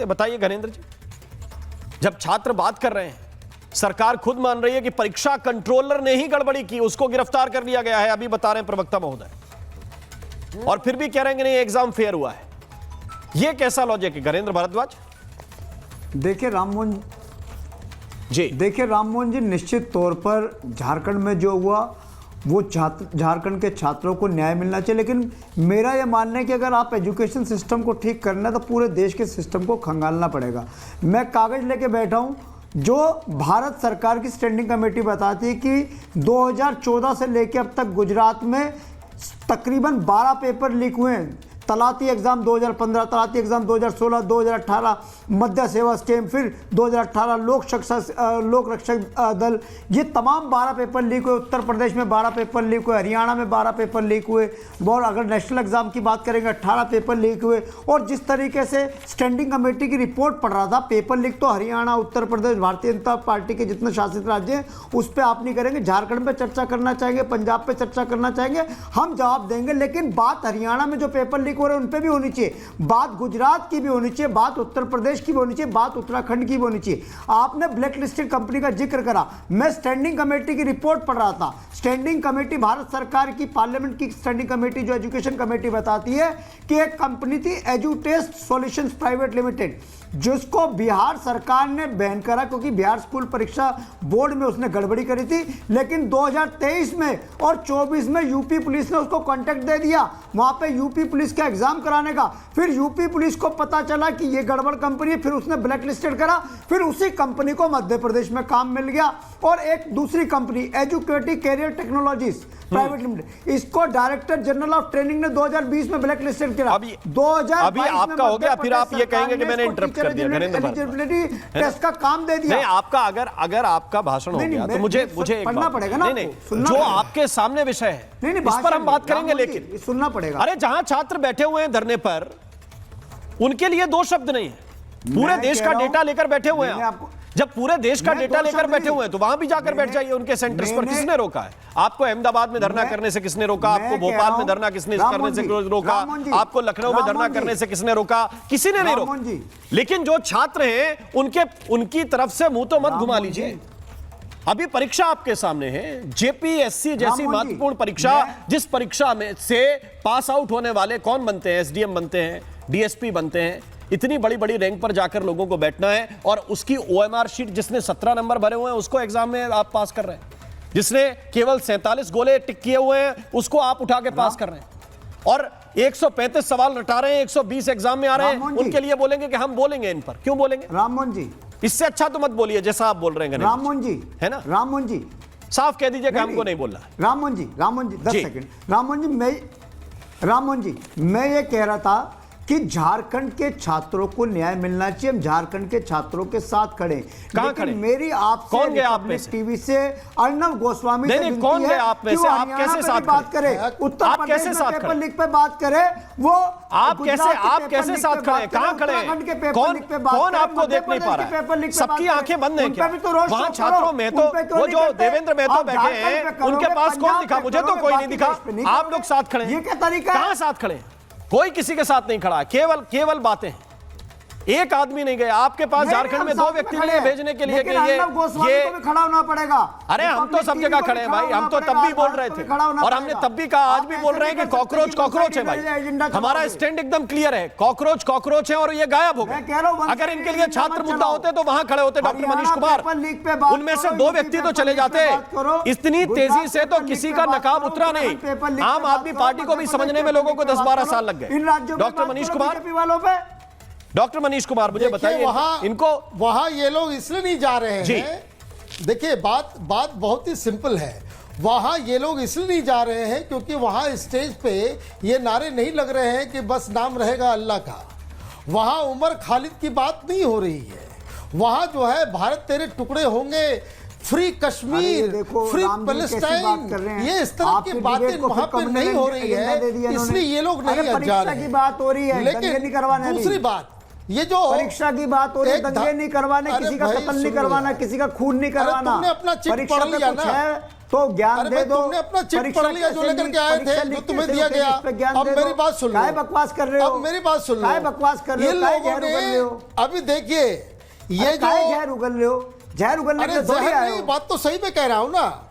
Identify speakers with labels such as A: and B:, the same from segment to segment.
A: बताइए घनेंद्र जी, जब छात्र बात कर रहे हैं, सरकार खुद मान रही है कि परीक्षा कंट्रोलर ने ही गड़बड़ी की, उसको गिरफ्तार कर लिया गया है, अभी बता रहे हैं प्रवक्ता महोदय, और फिर भी कह रहे हैं कि नहीं एग्जाम फेयर हुआ है। यह कैसा लॉजिक है घनेंद्र भारद्वाज?
B: देखिए राममोहन जी निश्चित तौर पर झारखंड में जो हुआ वो झारखंड के छात्रों को न्याय मिलना चाहिए, लेकिन मेरा यह मानना है कि अगर आप एजुकेशन सिस्टम को ठीक करना है तो पूरे देश के सिस्टम को खंगालना पड़ेगा। मैं कागज लेके बैठा हूं, जो भारत सरकार की स्टैंडिंग कमेटी बताती है कि 2014 से लेकर अब तक गुजरात में तकरीबन 12 पेपर लीक हुए हैं। तलाती एग्जाम 2015, तलाती एग्जाम 2016, 2018 मध्य सेवा स्कीम, फिर 2018 लोक रक्षक दल, ये तमाम 12 पेपर लीक हुए। उत्तर प्रदेश में 12 पेपर लीक हुए, हरियाणा में 12 पेपर लीक हुए, और अगर नेशनल एग्जाम की बात करेंगे 18 पेपर लीक हुए। और जिस तरीके से स्टैंडिंग कमेटी की रिपोर्ट पढ़ रहा था, पेपर लीक तो हरियाणा, उत्तर प्रदेश, भारतीय जनता पार्टी के जितने शासित राज्य हैं उस पर आप नहीं करेंगे, झारखंड पर चर्चा करना चाहेंगे, पंजाब पर चर्चा करना चाहेंगे, हम जवाब देंगे। लेकिन बात हरियाणा में जो पेपर लीक हो रहे हैं उन पे भी होनी चाहिए, बात गुजरात की भी होनी चाहिए, बात उत्तर प्रदेश की भी होनी चाहिए, बात उत्तराखंड की भी होनी चाहिए। आपने ब्लैक लिस्टेड कंपनी का जिक्र करा, मैं स्टैंडिंग कमेटी की रिपोर्ट पढ़ रहा था। स्टैंडिंग कमेटी भारत सरकार की पार्लियामेंट की स्टैंडिंग कमेटी जो एजुकेशन कमेटी बताती है कि एक कंपनी थी एजुटेस्ट सॉल्यूशंस प्राइवेट लिमिटेड, जिसको बिहार सरकार ने बैन करा क्योंकि बिहार स्कूल परीक्षा बोर्ड में उसने गड़बड़ी करी थी। लेकिन 2023 में और 24 में यूपी पुलिस ने उसको कॉन्ट्रैक्ट दे दिया वहां पे यूपी पुलिस का एग्जाम कराने का। फिर यूपी पुलिस को पता चला कि ये गड़बड़ कंपनी है, फिर उसने ब्लैक लिस्टेड करा, फिर उसी कंपनी को मध्य प्रदेश में काम मिल गया। और एक दूसरी company educative career technologies private limited, इसको डायरेक्टर जनरल ऑफ ट्रेनिंग ने 2020 में ब्लैक लिस्टेड किया। 2022
A: अभी आपका हो गया, फिर आप ये कहेंगे कि मैंने इंटरप्ट कर दिया।
B: एलिजिबिलिटी टेस्ट का काम दे दिया।
A: नहीं, आपका अगर आपका भाषण हो गया तो मुझे
B: पढ़ना पड़ेगा ना,
A: जो आपके सामने विषय है इस पर हम बात करेंगे, लेकिन
B: सुनना पड़ेगा।
A: अरे जहां छात्र बैठे हुए हैं धरने पर, उनके लिए दो शब्द नहीं है, पूरे देश का डेटा लेकर बैठे हुए हैं। जब पूरे देश का डेटा लेकर बैठे हुए हैं तो वहां भी जाकर बैठ जाइए उनके सेंटर्स पर। किसने रोका है आपको? अहमदाबाद में धरना करने से किसने रोका आपको? भोपाल में धरना किसने करने से रोका आपको? लखनऊ में धरना करने से किसने रोका? किसी ने नहीं रोका। लेकिन जो छात्र हैं उनकी तरफ से मुंह तो मत घुमा लीजिए। अभी परीक्षा आपके सामने है, जेपीएससी जैसी महत्वपूर्ण परीक्षा, जिस परीक्षा में से पास आउट होने वाले कौन बनते हैं? एसडीएम बनते हैं, डीएसपी बनते हैं। इतनी बड़ी बड़ी रैंक पर जाकर लोगों को बैठना है, और उसकी ओएमआर शीट जिसने 17 नंबर भरे हुए हैं उसको एग्जाम में आप पास कर रहे हैं, जिसने केवल 47 गोले टिक किए हुए हैं उसको आप उठा के पास कर रहे हैं, और 135 सवाल रटा रहे हैं, 120 एग्जाम में आ रहे हैं। उनके लिए बोलेंगे कि हम बोलेंगे इन पर, क्यों बोलेंगे?
B: राममोहन जी,
A: इससे अच्छा तो मत बोलिए जैसा आप बोल रहे हैं।
B: राममोहन जी,
A: है ना?
B: राममोहन जी
A: साफ कह दीजिए कि हमको नहीं बोलना है।
B: राममोहन जी 10 सेकंड। राममोहन जी मैं ये कह रहा था कि झारखंड के छात्रों को न्याय मिलना चाहिए, हम झारखंड के छात्रों के साथ खड़े।
A: कहां खड़े?
B: मेरी आपसे
A: कौन गया आप में से?
B: टीवी से अर्नब गोस्वामी से
A: नहीं, कौन गया आप में से? आप कैसे साथ
B: बात करें? उत्तर प्रदेश में पेपर लीक पे बात करें, वो
A: आप कैसे साथ खड़े? कहां खड़े? कौन आपको देख नहीं पा रहा है? सबकी आंखें बंद हैं क्या? वहां छात्रों में तो वो जो देवेंद्र महतो बैठे हैं उनके पास कौन दिखा? मुझे तो कोई नहीं दिखा। आप लोग साथ खड़े, ये क्या तरीका? कहां साथ खड़े? कोई किसी के साथ नहीं खड़ा, केवल बातें। एक आदमी नहीं गया आपके पास। झारखंड में 2 व्यक्ति नहीं भेजने के लिए कि ये खड़ा होना पड़ेगा। अरे हम तो सब जगह खड़े हैं भाई, हम तो तब भी बोल रहे थे, और हमने तब भी कहा, आज भी बोल रहे हैं कि कॉकरोच है भाई। हमारा स्टैंड एकदम क्लियर है, कॉकरोच है और ये गायब हो गए। अगर इनके लिए छात्र मुद्दा होते तो वहां खड़े होते डॉक्टर मनीष कुमार, उनमें से 2 व्यक्ति तो चले जाते। इतनी तेजी से तो किसी का नकाब उतरा नहीं। आम आदमी पार्टी को भी समझने में लोगों को 10-12 साल लग गए। डॉक्टर मनीष कुमार मुझे बताइए, इनको
C: वहां ये लोग इसलिए नहीं जा रहे हैं। देखिए बात बहुत ही सिंपल है। वहां ये लोग इसलिए नहीं जा रहे हैं क्योंकि वहां स्टेज पे ये नारे नहीं लग रहे हैं कि बस नाम रहेगा अल्लाह का। वहां उमर खालिद की बात नहीं हो रही है। वहां जो है भारत तेरे टुकड़े होंगे, फ्री कश्मीर, फ्री पैलेस्टाइन, ये इस तरह की बातें वहां पे नहीं हो रही है, इसलिए ये लोग नहीं जा रहे हैं।
B: बात हो रही है,
C: लेकिन दूसरी बात, ये जो
B: परीक्षा की बात हो रही है, दंगे नहीं करवाने, किसी का कत्ल नहीं करवाना, किसी का खून नहीं करवाना।
C: तुमने अपना चिट पढ़ लिया ना,
B: तो ज्ञान
C: अरे
B: दे
C: भाई,
B: दो।
C: तुमने अपना चिट
B: परीक्षा
C: पढ़ लिया जो
B: कैसे
C: लेकर के आए
B: परीक्षा
C: थे, जो
B: लिख
C: तुम्हें
B: कैसे
C: दिया
B: होगी,
C: गया।
B: इस पे ज्ञान
C: अब
B: दे
C: मेरी
B: दो।
C: बात सुन लो।
B: काहे बकवास कर रहे हो?
C: अब मेरी बात सुन लो।
B: काहे बकवास कर रहे हो?
C: इन
B: काहे
C: लोगों
B: जहर उगल रहे हो?
C: ने अभी देखिए ये जो
B: काहे जहर उगल रहे हो? जहर उगलने के
C: अरे
B: लिए थोड़ी
C: जहर
B: आए
C: नहीं,
B: हो।
C: बात तो सही में कह रहा हूं ना।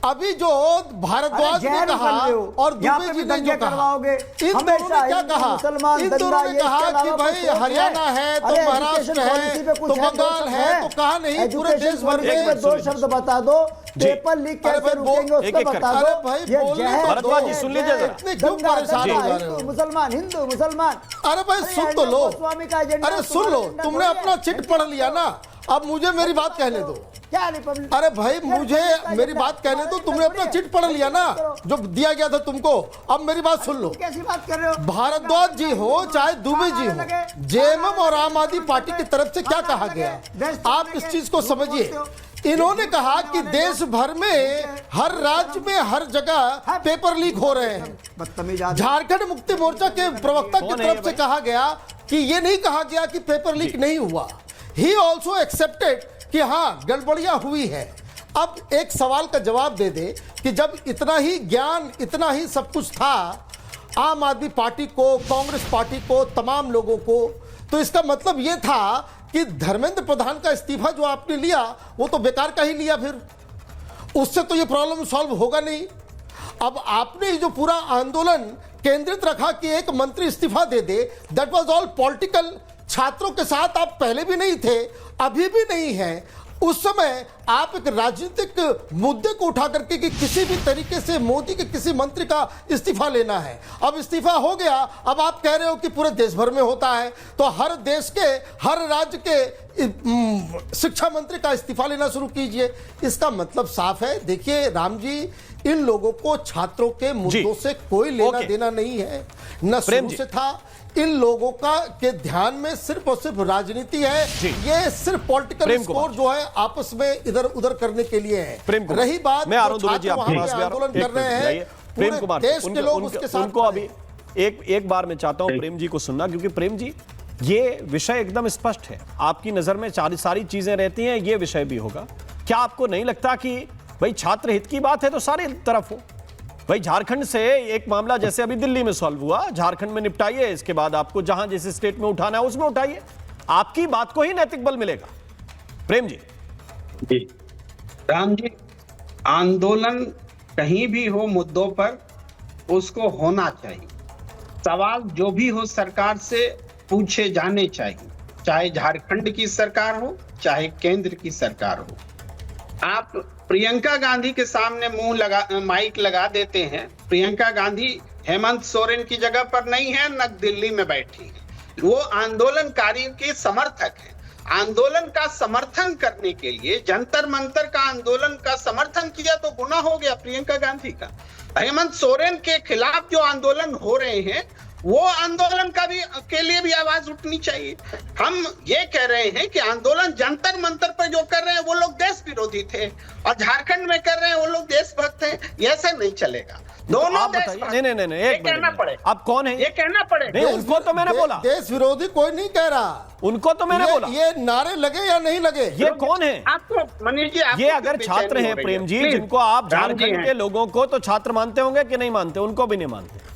C: अभी जो भारद्वाज
B: अरे
C: ने
B: जहर
C: कहा
B: उगल रहे हो।
C: और
B: यहाँ
C: दुबे
B: पे
C: जी
B: भी
C: ने
B: दंगे
C: जो कहा,
B: करवाओगे।
C: इन दोनों
B: हमेशा
C: ने क्या
B: हिंदू,
C: कहा?
B: मुसलमान,
C: इन दोनों
B: दंगा,
C: ने
B: ये
C: कहा
B: इसके
C: कि
B: अलावा
C: भाई
B: कुछ और
C: हरियाणा है तो
B: अरे
C: महाराष्ट्र
B: एजुकेशन
C: है
B: पॉलिसी पे
C: तो
B: कुछ है, दो
C: बंगाल
B: शब्द
C: है, तो कहा नहीं पूरे
B: एजुकेशन
C: देश भर
B: पॉलिसी पे
C: में।
B: दो शब्द बता दो। पेपर लीक
C: अरे
B: कैसे
C: भाई,
B: रुकेंगे उसको
A: एक-एक
B: बता
C: अरे
B: दो।
C: भाई,
B: ये
C: बोलने
B: जहर,
C: तो
A: भरद्वाज जी,
B: जहर,
A: सुन लीजिए जरा।
C: इतने क्यों
B: दंगा,
C: परेशान
B: दंगा,
C: हो जा रहे हो?
B: हिंदू मुसलमान।
C: अरे भाई
B: अरे
C: सुन तो लो।
B: गोस्वामी का एजेंडा
C: अरे सुन लो,
B: तुम्हारा
C: तुमने
B: एजेंडा
C: अपना
B: थोड़ी
C: चिट
B: है।
C: पढ़ लिया ना, अब मुझे मेरी बात कहने दो।
B: क्या रिपब्लिक?
C: अरे भाई मुझे मेरी बात कहने दो, तुमने अपना चिट पढ़ लिया ना जो दिया गया था तुमको। अब मेरी बात सुन लो।
B: कैसी बात कर रहे हो?
C: भारद्वाज जी हो चाहे दुबे जी हो, जेएमएम और आम आदमी पार्टी की तरफ से क्या कहा गया, आप इस चीज को समझिए। इन्होंने कहा कि देश भर में हर राज्य में हर जगह पेपर लीक हो रहे हैं।
B: बदतमीज आदमी।
C: झारखंड मुक्ति मोर्चा के प्रवक्ता की
A: कौन है ये
C: तरफ से
A: भाई?
C: कहा गया कि ये नहीं कहा गया कि पेपर लीक नहीं हुआ। ही ऑल्सो एक्सेप्टेड कि हाँ गड़बड़ियां हुई है। अब एक सवाल का जवाब दे दे कि जब इतना ही ज्ञान, इतना ही सब कुछ था आम आदमी पार्टी को, कांग्रेस पार्टी को, तमाम लोगों को, तो इसका मतलब यह था कि धर्मेंद्र प्रधान का इस्तीफा जो आपने लिया वो तो बेकार का ही लिया, फिर उससे तो ये प्रॉब्लम सॉल्व होगा नहीं। अब आपने जो पूरा आंदोलन केंद्रित रखा कि एक मंत्री इस्तीफा दे दे, दैट वाज ऑल पॉलिटिकल। छात्रों के साथ आप पहले भी नहीं थे, अभी भी नहीं है। उस समय आप एक राजनीतिक मुद्दे को उठा करके कि किसी भी तरीके से मोदी के किसी मंत्री का इस्तीफा लेना है। अब इस्तीफा हो गया, अब आप कह रहे हो कि पूरे देश भर में होता है, तो हर देश के हर राज्य के शिक्षा मंत्री का इस्तीफा लेना शुरू कीजिए। इसका मतलब साफ है। देखिए राम जी, इन लोगों को छात्रों के मुद्दों से कोई लेना देना नहीं है, न शुरू से था। इन लोगों का के ध्यान में सिर्फ और सिर्फ राजनीति है। ये सिर्फ पॉलिटिकल स्कोर जो है आपस में इधर उधर करने के लिए है। रही बात
A: मैं आरोप दुबे जी आपके पास भी
C: आंदोलन कर रहे हैं
A: प्रेम कुमार,
C: देश के लोग उसके साथ
A: उनको अभी एक बार मैं चाहता हूं प्रेम जी को सुनना, क्योंकि प्रेम जी ये विषय एकदम स्पष्ट है, आपकी नजर में सारी चीजें रहती हैं, ये विषय भी होगा। क्या आपको नहीं लगता कि भाई छात्र हित की बात है तो सारी तरफ हो? भाई झारखंड से एक मामला जैसे अभी दिल्ली में सॉल्व हुआ, झारखंड में निपटाइए, इसके बाद आपको जहां जैसे स्टेट में उठाना है उसमें उठाइए, आपकी बात को ही नैतिक बल मिलेगा। प्रेम जी।
D: जी राम जी, आंदोलन कहीं भी हो मुद्दों पर उसको होना चाहिए, सवाल जो भी हो सरकार से पूछे जाने चाहिए, चाहे झारखंड की सरकार हो चाहे केंद्र की सरकार हो। आप प्रियंका गांधी के सामने माइक लगा देते हैं। प्रियंका गांधी हेमंत सोरेन की जगह पर नहीं है, न दिल्ली में बैठी है, वो आंदोलनकारियों के समर्थक है। आंदोलन का समर्थन करने के लिए जंतर मंतर का आंदोलन का समर्थन किया तो गुनाह हो गया प्रियंका गांधी का। हेमंत सोरेन के खिलाफ जो आंदोलन हो रहे हैं वो आंदोलन का भी के लिए भी आवाज उठनी चाहिए। हम ये कह रहे हैं कि आंदोलन जंतर मंतर पर जो कर रहे हैं वो लोग देश विरोधी थे और झारखंड में कर रहे हैं वो लोग देशभक्त हैं, ऐसे नहीं चलेगा। दोनों
A: आप
D: देश
A: बताइए। नहीं
D: ये कहना पड़े,
A: आप कौन है?
D: ये कहना पड़े।
A: नहीं, उनको तो मैंने बोला
C: देश विरोधी कोई नहीं कह रहा,
A: उनको तो मैंने बोला।
C: ये नारे लगे या नहीं लगे,
A: ये कौन है?
D: आपको मनीष जी,
A: ये अगर छात्र हैं प्रेम जी, जिनको आप झारखंड के लोगों को तो छात्र मानते होंगे कि नहीं मानते? उनको भी नहीं मानते।